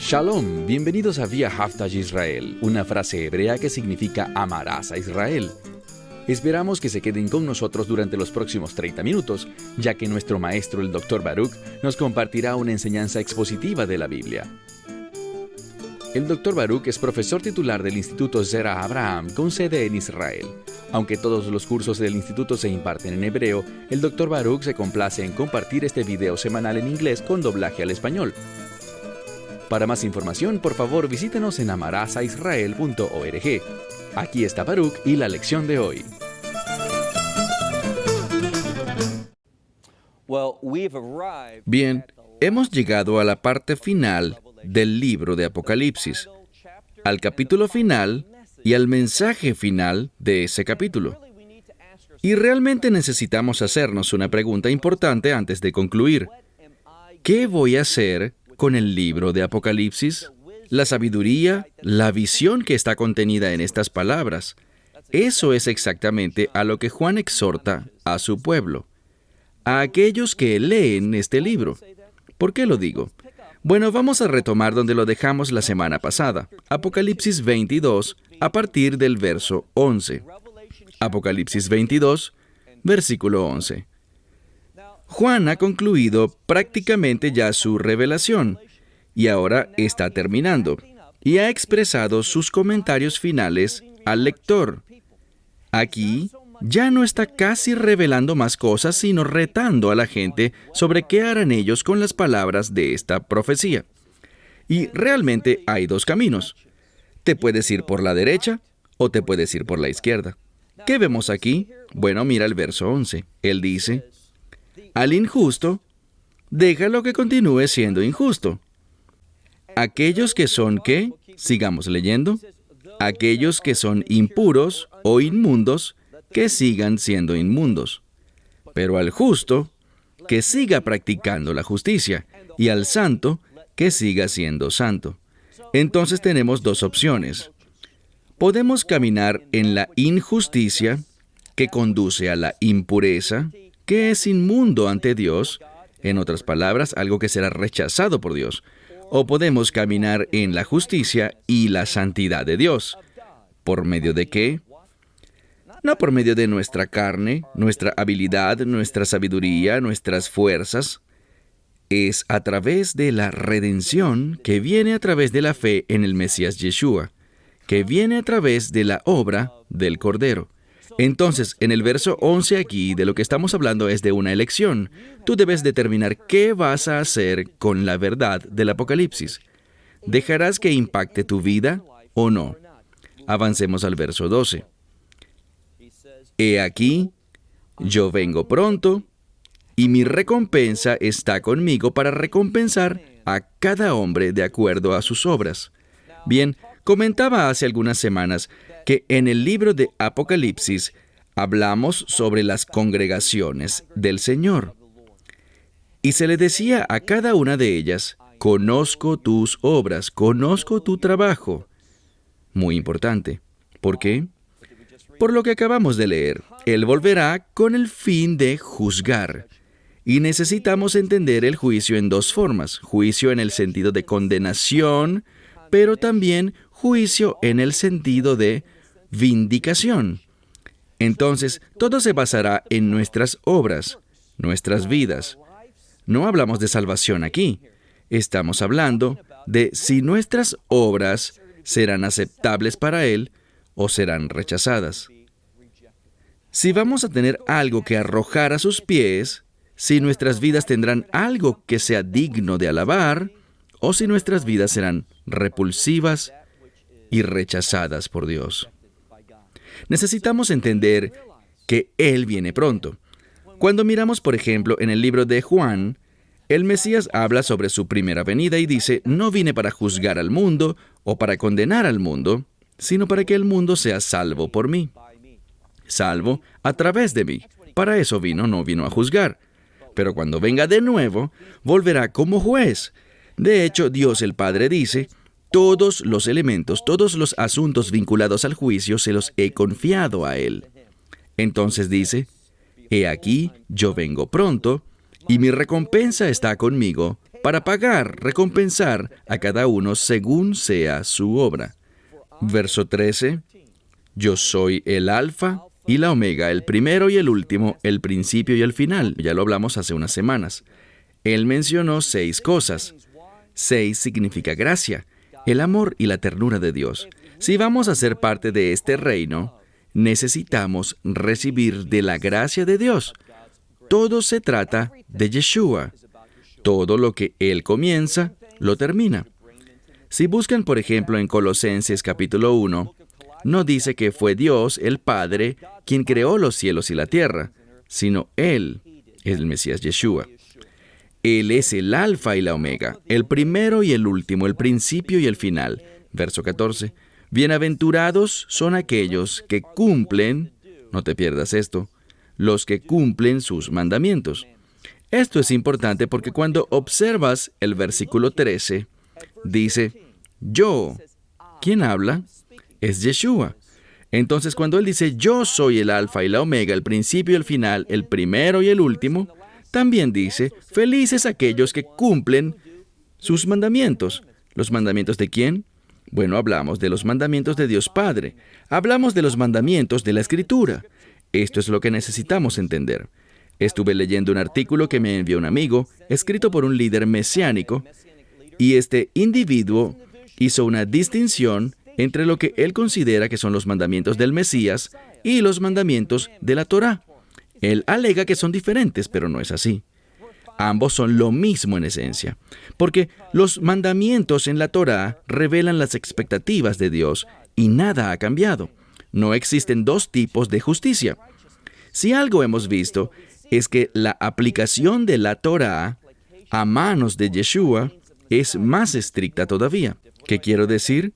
Shalom, bienvenidos a Vía Haftaj Israel, una frase hebrea que significa amarás a Israel. Esperamos que se queden con nosotros durante los próximos 30 minutos, ya que nuestro maestro, el Dr. Baruch, nos compartirá una enseñanza expositiva de la Biblia. El Dr. Baruch es profesor titular del Instituto Zera Abraham con sede en Israel. Aunque todos los cursos del instituto se imparten en hebreo, el Dr. Baruch se complace en compartir este video semanal en inglés con doblaje al español. Para más información, por favor, visítenos en amarasaisrael.org. Aquí está Baruch y la lección de hoy. Bien, hemos llegado a la parte final del libro de Apocalipsis, al capítulo final y al mensaje final de ese capítulo. Y realmente necesitamos hacernos una pregunta importante antes de concluir. ¿Qué voy a hacer con el libro de Apocalipsis? La sabiduría, la visión que está contenida en estas palabras. Eso es exactamente a lo que Juan exhorta a su pueblo, a aquellos que leen este libro. ¿Por qué lo digo? Bueno, vamos a retomar donde lo dejamos la semana pasada. Apocalipsis 22, a partir del verso 11. Apocalipsis 22, versículo 11. Juan ha concluido prácticamente ya su revelación, y ahora está terminando, y ha expresado sus comentarios finales al lector. Aquí ya no está casi revelando más cosas, sino retando a la gente sobre qué harán ellos con las palabras de esta profecía. Y realmente hay dos caminos. Te puedes ir por la derecha o te puedes ir por la izquierda. ¿Qué vemos aquí? Bueno, mira el verso 11. Él dice: al injusto, déjalo que continúe siendo injusto. Aquellos que son, ¿qué? Sigamos leyendo. Aquellos que son impuros o inmundos, que sigan siendo inmundos. Pero al justo, que siga practicando la justicia, y al santo, que siga siendo santo. Entonces tenemos dos opciones. Podemos caminar en la injusticia, que conduce a la impureza, que es inmundo ante Dios, en otras palabras, algo que será rechazado por Dios. O podemos caminar en la justicia y la santidad de Dios. ¿Por medio de qué? No por medio de nuestra carne, nuestra habilidad, nuestra sabiduría, nuestras fuerzas. Es a través de la redención que viene a través de la fe en el Mesías Yeshua, que viene a través de la obra del Cordero. Entonces, en el verso 11 aquí, de lo que estamos hablando es de una elección. Tú debes determinar qué vas a hacer con la verdad del Apocalipsis. ¿Dejarás que impacte tu vida o no? Avancemos al verso 12. He aquí, yo vengo pronto, y mi recompensa está conmigo para recompensar a cada hombre de acuerdo a sus obras. Bien, comentaba hace algunas semanas que en el libro de Apocalipsis hablamos sobre las congregaciones del Señor. Y se le decía a cada una de ellas: conozco tus obras, conozco tu trabajo. Muy importante. ¿Por qué? Por lo que acabamos de leer, Él volverá con el fin de juzgar. Y necesitamos entender el juicio en dos formas: juicio en el sentido de condenación, pero también juicio en el sentido de vindicación. Entonces, todo se basará en nuestras obras, nuestras vidas. No hablamos de salvación aquí. Estamos hablando de si nuestras obras serán aceptables para Él o serán rechazadas. Si vamos a tener algo que arrojar a sus pies, si nuestras vidas tendrán algo que sea digno de alabar, o si nuestras vidas serán repulsivas y rechazadas por Dios. Necesitamos entender que Él viene pronto. Cuando miramos, por ejemplo, en el libro de Juan, el Mesías habla sobre su primera venida y dice: no vine para juzgar al mundo o para condenar al mundo, sino para que el mundo sea salvo por mí. Salvo a través de mí. Para eso vino, no vino a juzgar. Pero cuando venga de nuevo, volverá como juez. De hecho, Dios el Padre dice: todos los elementos, todos los asuntos vinculados al juicio se los he confiado a Él. Entonces dice: he aquí, yo vengo pronto, y mi recompensa está conmigo para pagar, recompensar a cada uno según sea su obra. Verso 13. Yo soy el Alfa y la Omega, el primero y el último, el principio y el final. Ya lo hablamos hace unas semanas. Él mencionó 6 cosas. 6 significa gracia, el amor y la ternura de Dios. Si vamos a ser parte de este reino, necesitamos recibir de la gracia de Dios. Todo se trata de Yeshua. Todo lo que Él comienza, lo termina. Si buscan, por ejemplo, en Colosenses capítulo 1, no dice que fue Dios, el Padre, quien creó los cielos y la tierra, sino Él, el Mesías Yeshua. Él es el Alfa y la Omega, el primero y el último, el principio y el final. Verso 14. Bienaventurados son aquellos que cumplen, no te pierdas esto, los que cumplen sus mandamientos. Esto es importante porque cuando observas el versículo 13, dice, yo. ¿Quién habla? Es Yeshua. Entonces, cuando Él dice, yo soy el Alfa y la Omega, el principio y el final, el primero y el último, también dice, felices aquellos que cumplen sus mandamientos. ¿Los mandamientos de quién? Bueno, hablamos de los mandamientos de Dios Padre. Hablamos de los mandamientos de la Escritura. Esto es lo que necesitamos entender. Estuve leyendo un artículo que me envió un amigo, escrito por un líder mesiánico, y este individuo hizo una distinción entre lo que él considera que son los mandamientos del Mesías y los mandamientos de la Torá. Él alega que son diferentes, pero no es así. Ambos son lo mismo en esencia, porque los mandamientos en la Torá revelan las expectativas de Dios y nada ha cambiado. No existen 2 tipos de justicia. Si algo hemos visto es que la aplicación de la Torá a manos de Yeshua es más estricta todavía. ¿Qué quiero decir?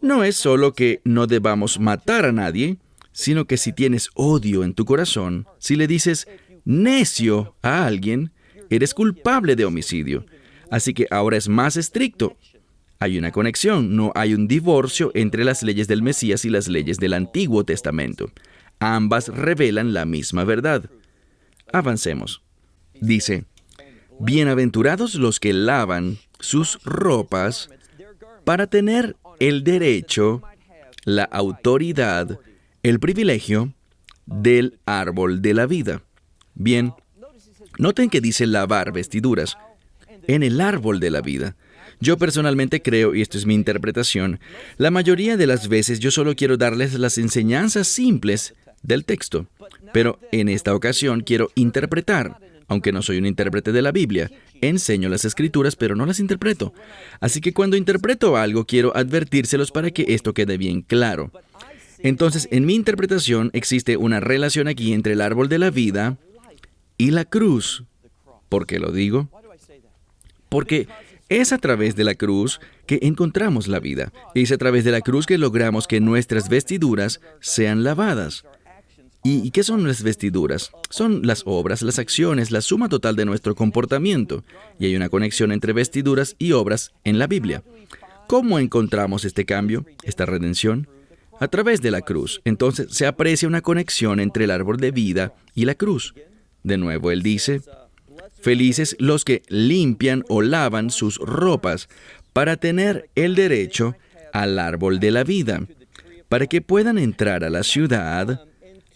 No es solo que no debamos matar a nadie, sino que si tienes odio en tu corazón, si le dices necio a alguien, eres culpable de homicidio. Así que ahora es más estricto. Hay una conexión, no hay un divorcio entre las leyes del Mesías y las leyes del Antiguo Testamento. Ambas revelan la misma verdad. Avancemos. Dice, bienaventurados los que lavan sus ropas para tener el derecho, la autoridad, el privilegio del árbol de la vida. Bien, noten que dice lavar vestiduras en el árbol de la vida. Yo personalmente creo, y esto es mi interpretación, la mayoría de las veces yo solo quiero darles las enseñanzas simples del texto. Pero en esta ocasión quiero interpretar, aunque no soy un intérprete de la Biblia. Enseño las Escrituras, pero no las interpreto. Así que cuando interpreto algo, quiero advertírselos para que esto quede bien claro. Entonces, en mi interpretación existe una relación aquí entre el árbol de la vida y la cruz. ¿Por qué lo digo? Porque es a través de la cruz que encontramos la vida. Es a través de la cruz que logramos que nuestras vestiduras sean lavadas. ¿Y qué son las vestiduras? Son las obras, las acciones, la suma total de nuestro comportamiento. Y hay una conexión entre vestiduras y obras en la Biblia. ¿Cómo encontramos este cambio, esta redención? A través de la cruz. Entonces se aprecia una conexión entre el árbol de vida y la cruz. De nuevo, él dice, felices los que limpian o lavan sus ropas para tener el derecho al árbol de la vida, para que puedan entrar a la ciudad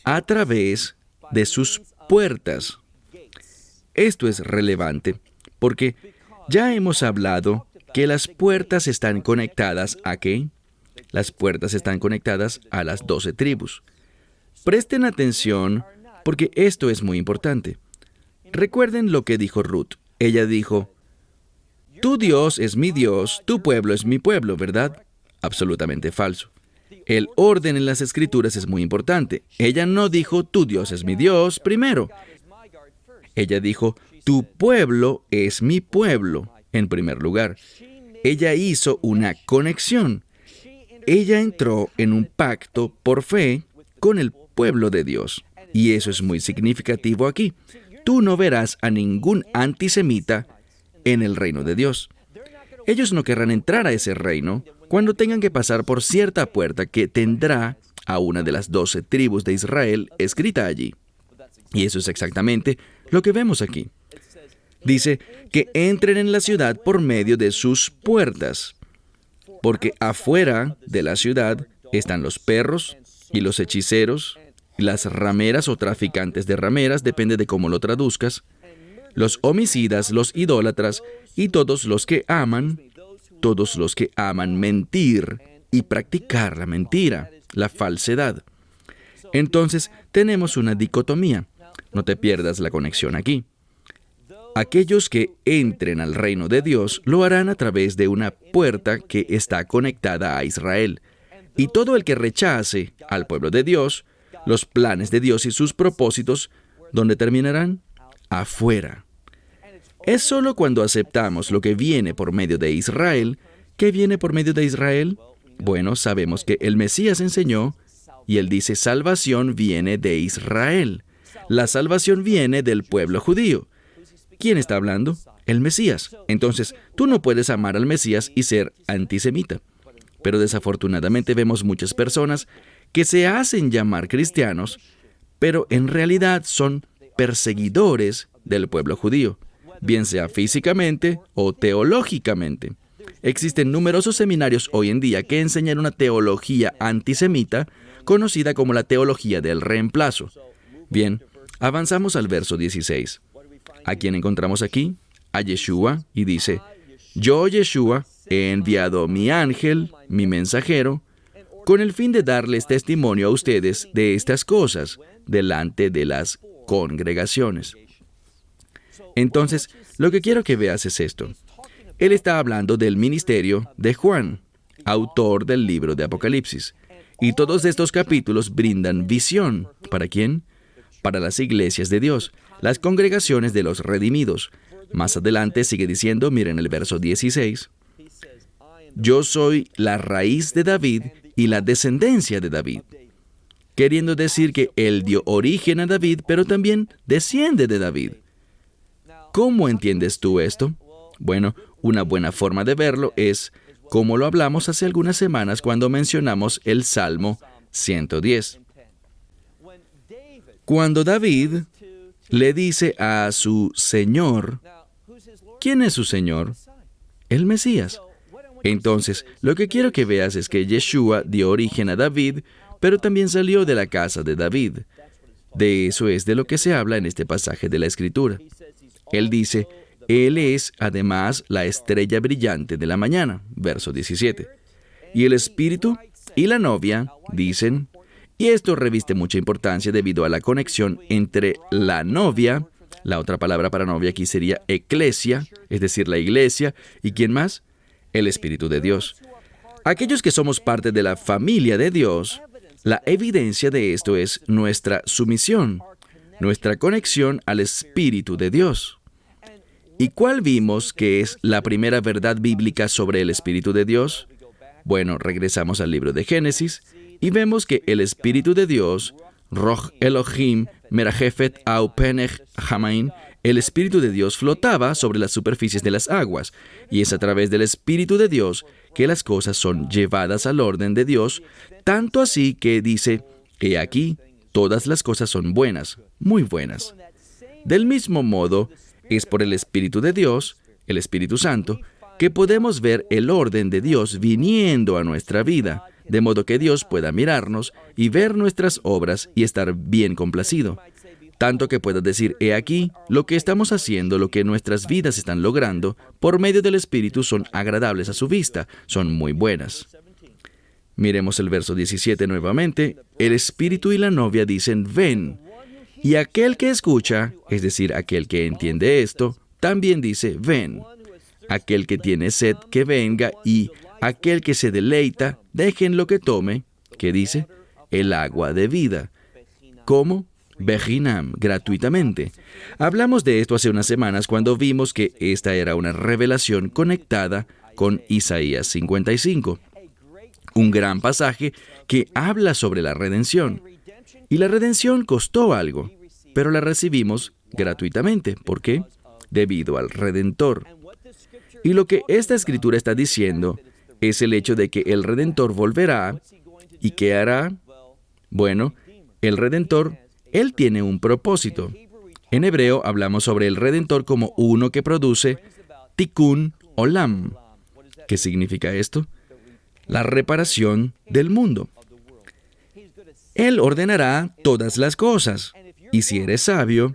a través de sus puertas. Esto es relevante porque ya hemos hablado que las puertas están conectadas ¿a qué? Las puertas están conectadas a las 12 tribus. Presten atención porque esto es muy importante. Recuerden lo que dijo Ruth. Ella dijo, tu Dios es mi Dios, tu pueblo es mi pueblo, ¿verdad? Absolutamente falso. El orden en las Escrituras es muy importante. Ella no dijo, tu Dios es mi Dios, primero. Ella dijo, tu pueblo es mi pueblo, en primer lugar. Ella hizo una conexión. Ella entró en un pacto por fe con el pueblo de Dios. Y eso es muy significativo aquí. Tú no verás a ningún antisemita en el reino de Dios. Ellos no querrán entrar a ese reino cuando tengan que pasar por cierta puerta que tendrá a una de las 12 tribus de Israel escrita allí. Y eso es exactamente lo que vemos aquí. Dice que entren en la ciudad por medio de sus puertas, porque afuera de la ciudad están los perros y los hechiceros, las rameras o traficantes de rameras, depende de cómo lo traduzcas, los homicidas, los idólatras y todos los que aman mentir y practicar la mentira, la falsedad. Entonces, tenemos una dicotomía. No te pierdas la conexión aquí. Aquellos que entren al reino de Dios lo harán a través de una puerta que está conectada a Israel. Y todo el que rechace al pueblo de Dios, los planes de Dios y sus propósitos, ¿dónde terminarán? Afuera. Es solo cuando aceptamos lo que viene por medio de Israel. ¿Qué viene por medio de Israel? Bueno, sabemos que el Mesías enseñó, y él dice, salvación viene de Israel. La salvación viene del pueblo judío. ¿Quién está hablando? El Mesías. Entonces, tú no puedes amar al Mesías y ser antisemita. Pero desafortunadamente vemos muchas personas que se hacen llamar cristianos, pero en realidad son perseguidores del pueblo judío, bien sea físicamente o teológicamente. Existen numerosos seminarios hoy en día que enseñan una teología antisemita conocida como la teología del reemplazo. Bien, avanzamos al verso 16. ¿A quién encontramos aquí? A Yeshua, y dice, yo, Yeshua, he enviado mi ángel, mi mensajero, con el fin de darles testimonio a ustedes de estas cosas delante de las congregaciones. Entonces, lo que quiero que veas es esto. Él está hablando del ministerio de Juan, autor del libro de Apocalipsis. Y todos estos capítulos brindan visión. ¿Para quién? Para las iglesias de Dios, las congregaciones de los redimidos. Más adelante sigue diciendo, miren el verso 16, yo soy la raíz de David y la descendencia de David. Queriendo decir que él dio origen a David, pero también desciende de David. ¿Cómo entiendes tú esto? Bueno, una buena forma de verlo es como lo hablamos hace algunas semanas cuando mencionamos el Salmo 110. Cuando David le dice a su Señor, ¿quién es su Señor? El Mesías. Entonces, lo que quiero que veas es que Yeshua dio origen a David, pero también salió de la casa de David. De eso es de lo que se habla en este pasaje de la Escritura. Él dice, Él es además la estrella brillante de la mañana, verso 17. Y el Espíritu y la novia dicen, y esto reviste mucha importancia debido a la conexión entre la novia, la otra palabra para novia aquí sería eclesia, es decir, la iglesia, ¿y quién más? El Espíritu de Dios. Aquellos que somos parte de la familia de Dios, la evidencia de esto es nuestra sumisión, nuestra conexión al Espíritu de Dios. ¿Y cuál vimos que es la primera verdad bíblica sobre el Espíritu de Dios? Bueno, regresamos al libro de Génesis y vemos que el Espíritu de Dios, Roch Elohim, Merajefet Au Penech Hamain, el Espíritu de Dios flotaba sobre las superficies de las aguas, y es a través del Espíritu de Dios que las cosas son llevadas al orden de Dios, tanto así que dice, he aquí, todas las cosas son buenas, muy buenas. Del mismo modo, es por el Espíritu de Dios, el Espíritu Santo, que podemos ver el orden de Dios viniendo a nuestra vida, de modo que Dios pueda mirarnos y ver nuestras obras y estar bien complacido. Tanto que pueda decir, he aquí, lo que estamos haciendo, lo que nuestras vidas están logrando, por medio del Espíritu son agradables a su vista, son muy buenas. Miremos el verso 17 nuevamente. El Espíritu y la novia dicen, ven. Y aquel que escucha, es decir, aquel que entiende esto, también dice, ven. Aquel que tiene sed, que venga, y aquel que se deleita, déjenlo que tome, ¿qué dice? El agua de vida. ¿Cómo? Bejinam, gratuitamente. Hablamos de esto hace unas semanas cuando vimos que esta era una revelación conectada con Isaías 55. Un gran pasaje que habla sobre la redención. Y la redención costó algo, pero la recibimos gratuitamente. ¿Por qué? Debido al Redentor. Y lo que esta escritura está diciendo es el hecho de que el Redentor volverá. ¿Y qué hará? Bueno, el Redentor, Él tiene un propósito. En hebreo hablamos sobre el Redentor como uno que produce tikkun olam. ¿Qué significa esto? La reparación del mundo. Él ordenará todas las cosas. Y si eres sabio,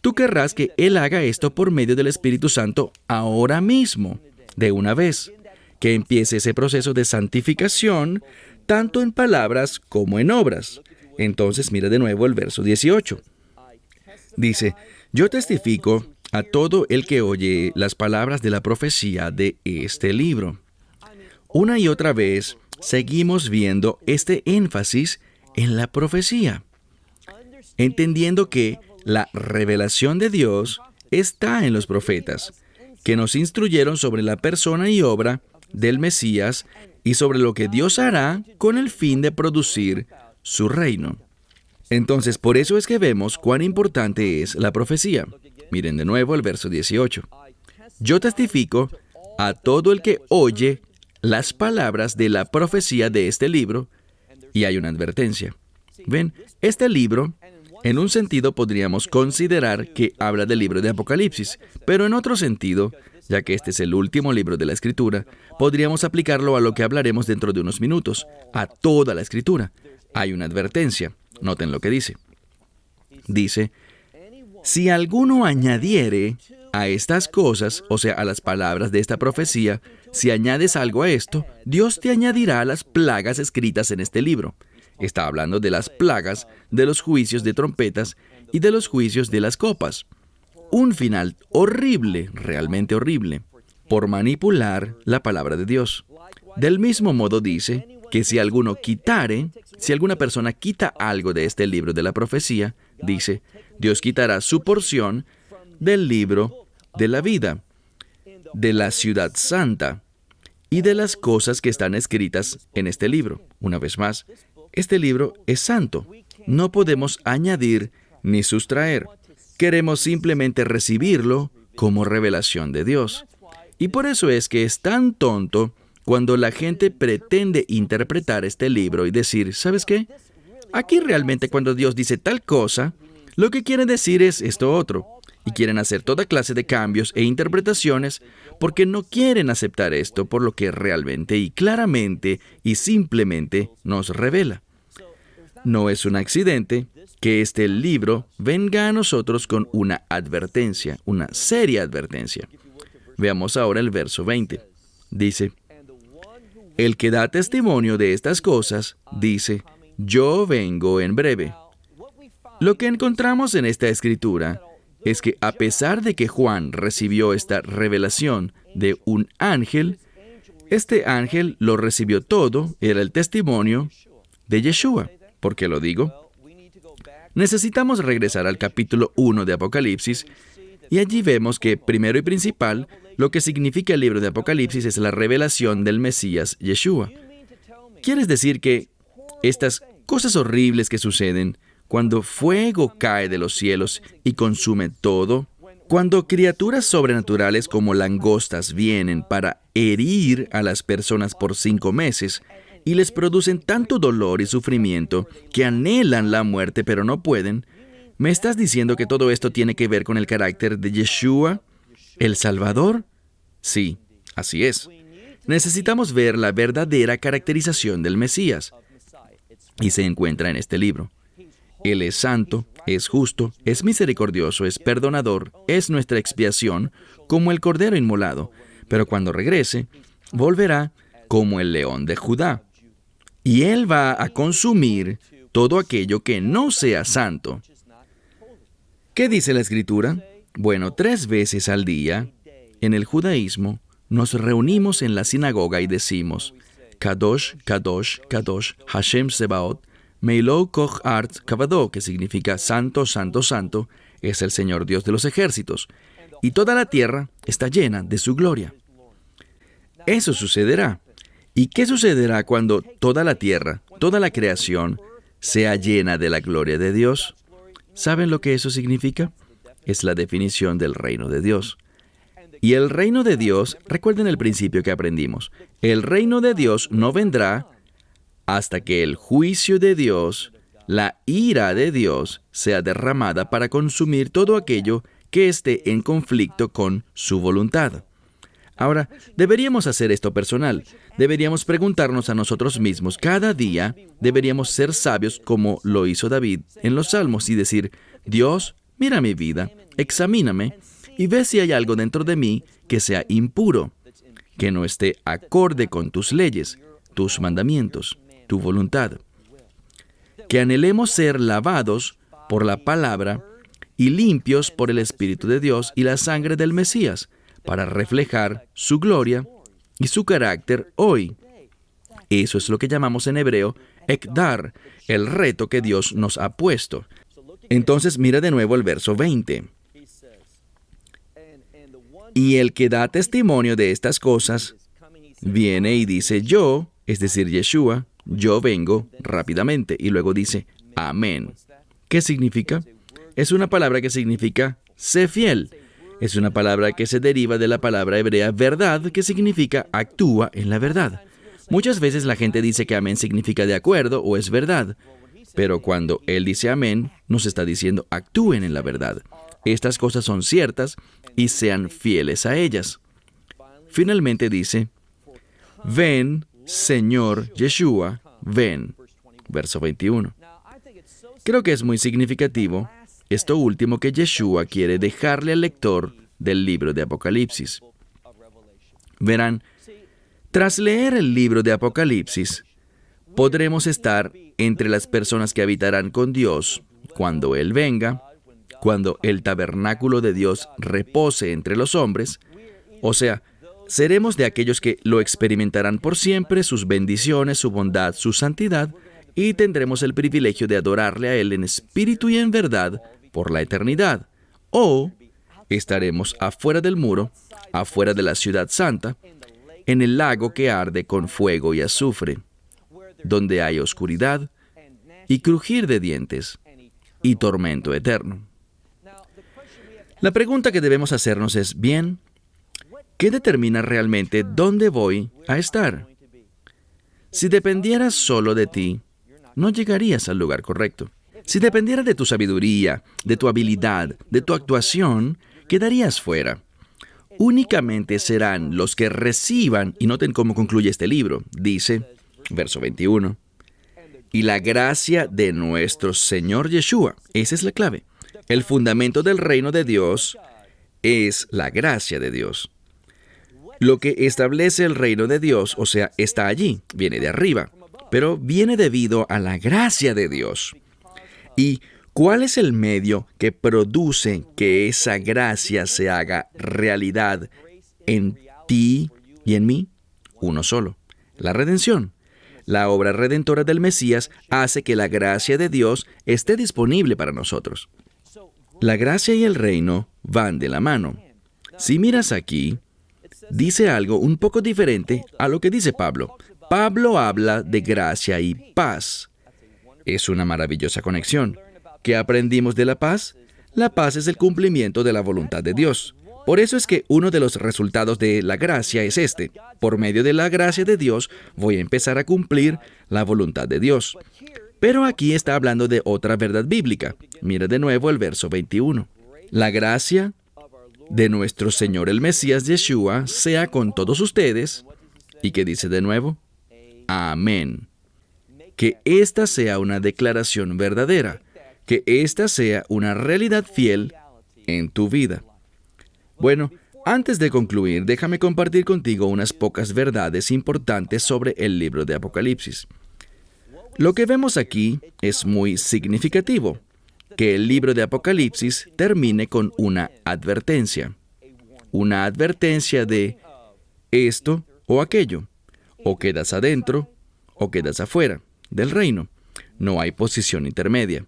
tú querrás que Él haga esto por medio del Espíritu Santo ahora mismo, de una vez. Que empiece ese proceso de santificación, tanto en palabras como en obras. Entonces mira de nuevo el verso 18. Dice, yo testifico a todo el que oye las palabras de la profecía de este libro. Una y otra vez seguimos viendo este énfasis en la profecía, entendiendo que la revelación de Dios está en los profetas, que nos instruyeron sobre la persona y obra del Mesías y sobre lo que Dios hará con el fin de producir su reino. Entonces, por eso es que vemos cuán importante es la profecía. Miren de nuevo el verso 18. Yo testifico a todo el que oye las palabras de la profecía de este libro, y hay una advertencia. Ven, este libro, en un sentido podríamos considerar que habla del libro de Apocalipsis, pero en otro sentido, ya que este es el último libro de la Escritura, podríamos aplicarlo a lo que hablaremos dentro de unos minutos, a toda la Escritura. Hay una advertencia. Noten lo que dice. Dice, si alguno añadiere a estas cosas, o sea, a las palabras de esta profecía, si añades algo a esto, Dios te añadirá las plagas escritas en este libro. Está hablando de las plagas, de los juicios de trompetas y de los juicios de las copas. Un final horrible, realmente horrible, por manipular la palabra de Dios. Del mismo modo dice que si alguna persona quita algo de este libro de la profecía, dice, Dios quitará su porción del libro de la vida, de la ciudad santa y de las cosas que están escritas en este libro. Una vez más, este libro es santo. No podemos añadir ni sustraer. Queremos simplemente recibirlo como revelación de Dios. Y por eso es que es tan tonto cuando la gente pretende interpretar este libro y decir, ¿sabes qué? Aquí realmente cuando Dios dice tal cosa, lo que quiere decir es esto otro. Y quieren hacer toda clase de cambios e interpretaciones porque no quieren aceptar esto por lo que realmente y claramente y simplemente nos revela. No es un accidente que este libro venga a nosotros con una advertencia, una seria advertencia. Veamos ahora el verso 20. Dice, el que da testimonio de estas cosas, dice, yo vengo en breve. Lo que encontramos en esta escritura es que a pesar de que Juan recibió esta revelación de un ángel, este ángel lo recibió todo, era el testimonio de Yeshua. ¿Por qué lo digo? Necesitamos regresar al capítulo 1 de Apocalipsis, y allí vemos que, primero y principal, lo que significa el libro de Apocalipsis es la revelación del Mesías Yeshua. ¿Quieres decir que estas cosas horribles que suceden cuando fuego cae de los cielos y consume todo, cuando criaturas sobrenaturales como langostas vienen para herir a las personas por 5 meses y les producen tanto dolor y sufrimiento que anhelan la muerte pero no pueden, ¿me estás diciendo que todo esto tiene que ver con el carácter de Yeshua, el Salvador? Sí, así es. Necesitamos ver la verdadera caracterización del Mesías, y se encuentra en este libro. Él es santo, es justo, es misericordioso, es perdonador, es nuestra expiación, como el Cordero inmolado, pero cuando regrese, volverá como el león de Judá. Y Él va a consumir todo aquello que no sea santo. ¿Qué dice la Escritura? Bueno, 3 veces al día, en el judaísmo, nos reunimos en la sinagoga y decimos, Kadosh, Kadosh, Kadosh, Hashem Sebaot, Meilou Koch Art Kavado, que significa Santo, Santo, Santo, es el Señor Dios de los ejércitos, y toda la tierra está llena de su gloria. Eso sucederá. ¿Y qué sucederá cuando toda la tierra, toda la creación, sea llena de la gloria de Dios? ¿Saben lo que eso significa? Es la definición del reino de Dios. Y el reino de Dios, recuerden el principio que aprendimos, el reino de Dios no vendrá hasta que el juicio de Dios la ira de Dios sea derramada para consumir todo aquello que esté en conflicto con su voluntad. Ahora, deberíamos hacer esto personal. Deberíamos preguntarnos a nosotros mismos cada día. Deberíamos ser sabios como lo hizo David en los Salmos y decir: Dios, mira mi vida, examíname y ve si hay algo dentro de mí que sea impuro, que no esté acorde con tus leyes, tus mandamientos, tu voluntad. Que anhelemos ser lavados por la palabra y limpios por el Espíritu de Dios y la sangre del Mesías, para reflejar su gloria y su carácter hoy. Eso es lo que llamamos en hebreo ekdar, el reto que Dios nos ha puesto. Entonces mira de nuevo el verso 20. Y el que da testimonio de estas cosas viene y dice: yo, es decir, Yeshua, yo vengo rápidamente. Y luego dice: amén. ¿Qué significa? Es una palabra que significa sé fiel. Es una palabra que se deriva de la palabra hebrea verdad, que significa actúa en la verdad. Muchas veces la gente dice que amén significa de acuerdo o es verdad, pero cuando él dice amén, nos está diciendo actúen en la verdad. Estas cosas son ciertas y sean fieles a ellas. Finalmente dice: ven, Señor Yeshua, ven. Verso 21. Creo que es muy significativo esto último que Yeshua quiere dejarle al lector del libro de Apocalipsis. Verán, tras leer el libro de Apocalipsis, podremos estar entre las personas que habitarán con Dios cuando Él venga, cuando el tabernáculo de Dios repose entre los hombres, o sea, seremos de aquellos que lo experimentarán por siempre, sus bendiciones, su bondad, su santidad, y tendremos el privilegio de adorarle a Él en espíritu y en verdad por la eternidad. O estaremos afuera del muro, afuera de la ciudad santa, en el lago que arde con fuego y azufre, donde hay oscuridad y crujir de dientes y tormento eterno. La pregunta que debemos hacernos es: bien, ¿qué determina realmente dónde voy a estar? Si dependiera solo de ti, no llegarías al lugar correcto. Si dependiera de tu sabiduría, de tu habilidad, de tu actuación, quedarías fuera. Únicamente serán los que reciban, y noten cómo concluye este libro, dice, verso 21, y la gracia de nuestro Señor Yeshua. Esa es la clave. El fundamento del reino de Dios es la gracia de Dios. Lo que establece el reino de Dios, o sea, está allí, viene de arriba, pero viene debido a la gracia de Dios. ¿Y cuál es el medio que produce que esa gracia se haga realidad en ti y en mí? Uno solo: la redención. La obra redentora del Mesías hace que la gracia de Dios esté disponible para nosotros. La gracia y el reino van de la mano. Si miras aquí, dice algo un poco diferente a lo que dice Pablo. Pablo habla de gracia y paz. Es una maravillosa conexión. ¿Qué aprendimos de la paz? La paz es el cumplimiento de la voluntad de Dios. Por eso es que uno de los resultados de la gracia es este. Por medio de la gracia de Dios, voy a empezar a cumplir la voluntad de Dios. Pero aquí está hablando de otra verdad bíblica. Mira de nuevo el verso 21. La gracia de nuestro Señor el Mesías Yeshua sea con todos ustedes. ¿Y qué dice de nuevo? Amén. Que esta sea una declaración verdadera. Que esta sea una realidad fiel en tu vida. Bueno, antes de concluir, déjame compartir contigo unas pocas verdades importantes sobre el libro de Apocalipsis. Lo que vemos aquí es muy significativo, que el libro de Apocalipsis termine con una advertencia. Una advertencia de esto o aquello. O quedas adentro o quedas afuera del reino. No hay posición intermedia.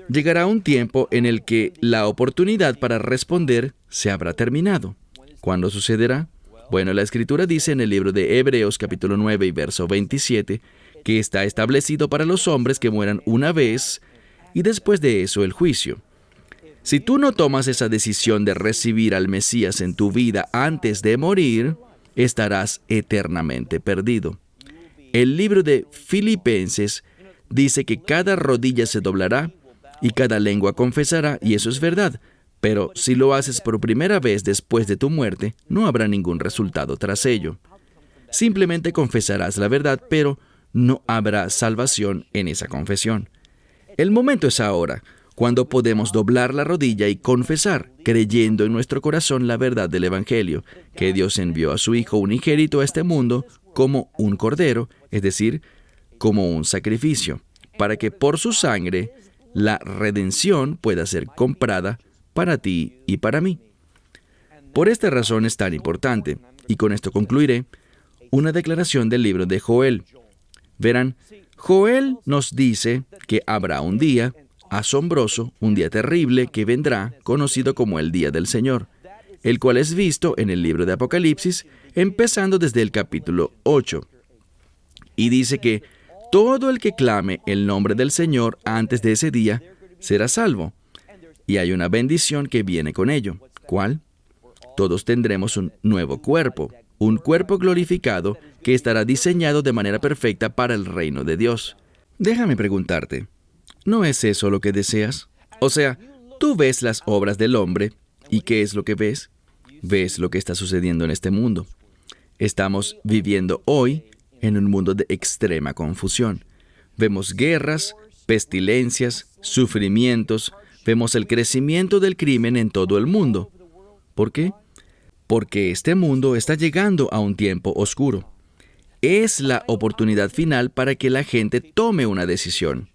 Llegará un tiempo en el que la oportunidad para responder se habrá terminado. ¿Cuándo sucederá? Bueno, la Escritura dice en el libro de Hebreos capítulo 9 y verso 27 que está establecido para los hombres que mueran una vez y después de eso el juicio. Si tú no tomas esa decisión de recibir al Mesías en tu vida antes de morir, estarás eternamente perdido. El libro de Filipenses dice que cada rodilla se doblará y cada lengua confesará, y eso es verdad. Pero si lo haces por primera vez después de tu muerte, no habrá ningún resultado tras ello. Simplemente confesarás la verdad, pero no habrá salvación en esa confesión. El momento es ahora, cuando podemos doblar la rodilla y confesar, creyendo en nuestro corazón la verdad del Evangelio, que Dios envió a su Hijo unigénito a este mundo como un cordero, es decir, como un sacrificio, para que por su sangre la redención pueda ser comprada para ti y para mí. Por esta razón es tan importante, y con esto concluiré, una declaración del libro de Joel. Verán, Joel nos dice que habrá un día asombroso, un día terrible que vendrá, conocido como el Día del Señor, el cual es visto en el libro de Apocalipsis, empezando desde el capítulo 8. Y dice que todo el que clame el nombre del Señor antes de ese día será salvo. Y hay una bendición que viene con ello. ¿Cuál? Todos tendremos un nuevo cuerpo, un cuerpo glorificado que estará diseñado de manera perfecta para el reino de Dios. Déjame preguntarte, ¿no es eso lo que deseas? O sea, tú ves las obras del hombre, ¿y qué es lo que ves? Ves lo que está sucediendo en este mundo. Estamos viviendo hoy en un mundo de extrema confusión. Vemos guerras, pestilencias, sufrimientos, vemos el crecimiento del crimen en todo el mundo. ¿Por qué? Porque este mundo está llegando a un tiempo oscuro. Es la oportunidad final para que la gente tome una decisión.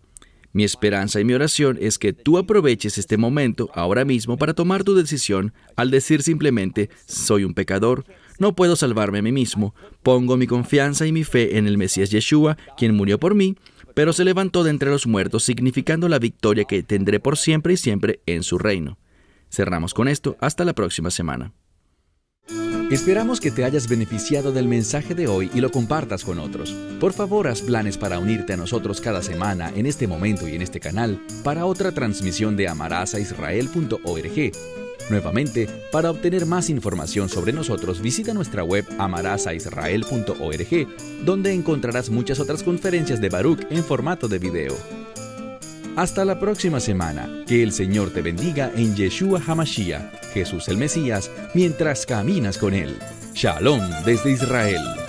Mi esperanza y mi oración es que tú aproveches este momento ahora mismo para tomar tu decisión al decir simplemente, soy un pecador, no puedo salvarme a mí mismo, pongo mi confianza y mi fe en el Mesías Yeshua, quien murió por mí, pero se levantó de entre los muertos, significando la victoria que tendré por siempre y siempre en su reino. Cerramos con esto. Hasta la próxima semana. Esperamos que te hayas beneficiado del mensaje de hoy y lo compartas con otros. Por favor, haz planes para unirte a nosotros cada semana en este momento y en este canal para otra transmisión de amarazaisrael.org. Nuevamente, para obtener más información sobre nosotros, visita nuestra web amarazaisrael.org, donde encontrarás muchas otras conferencias de Baruch en formato de video. Hasta la próxima semana. Que el Señor te bendiga en Yeshua HaMashiach, Jesús el Mesías, mientras caminas con Él. Shalom desde Israel.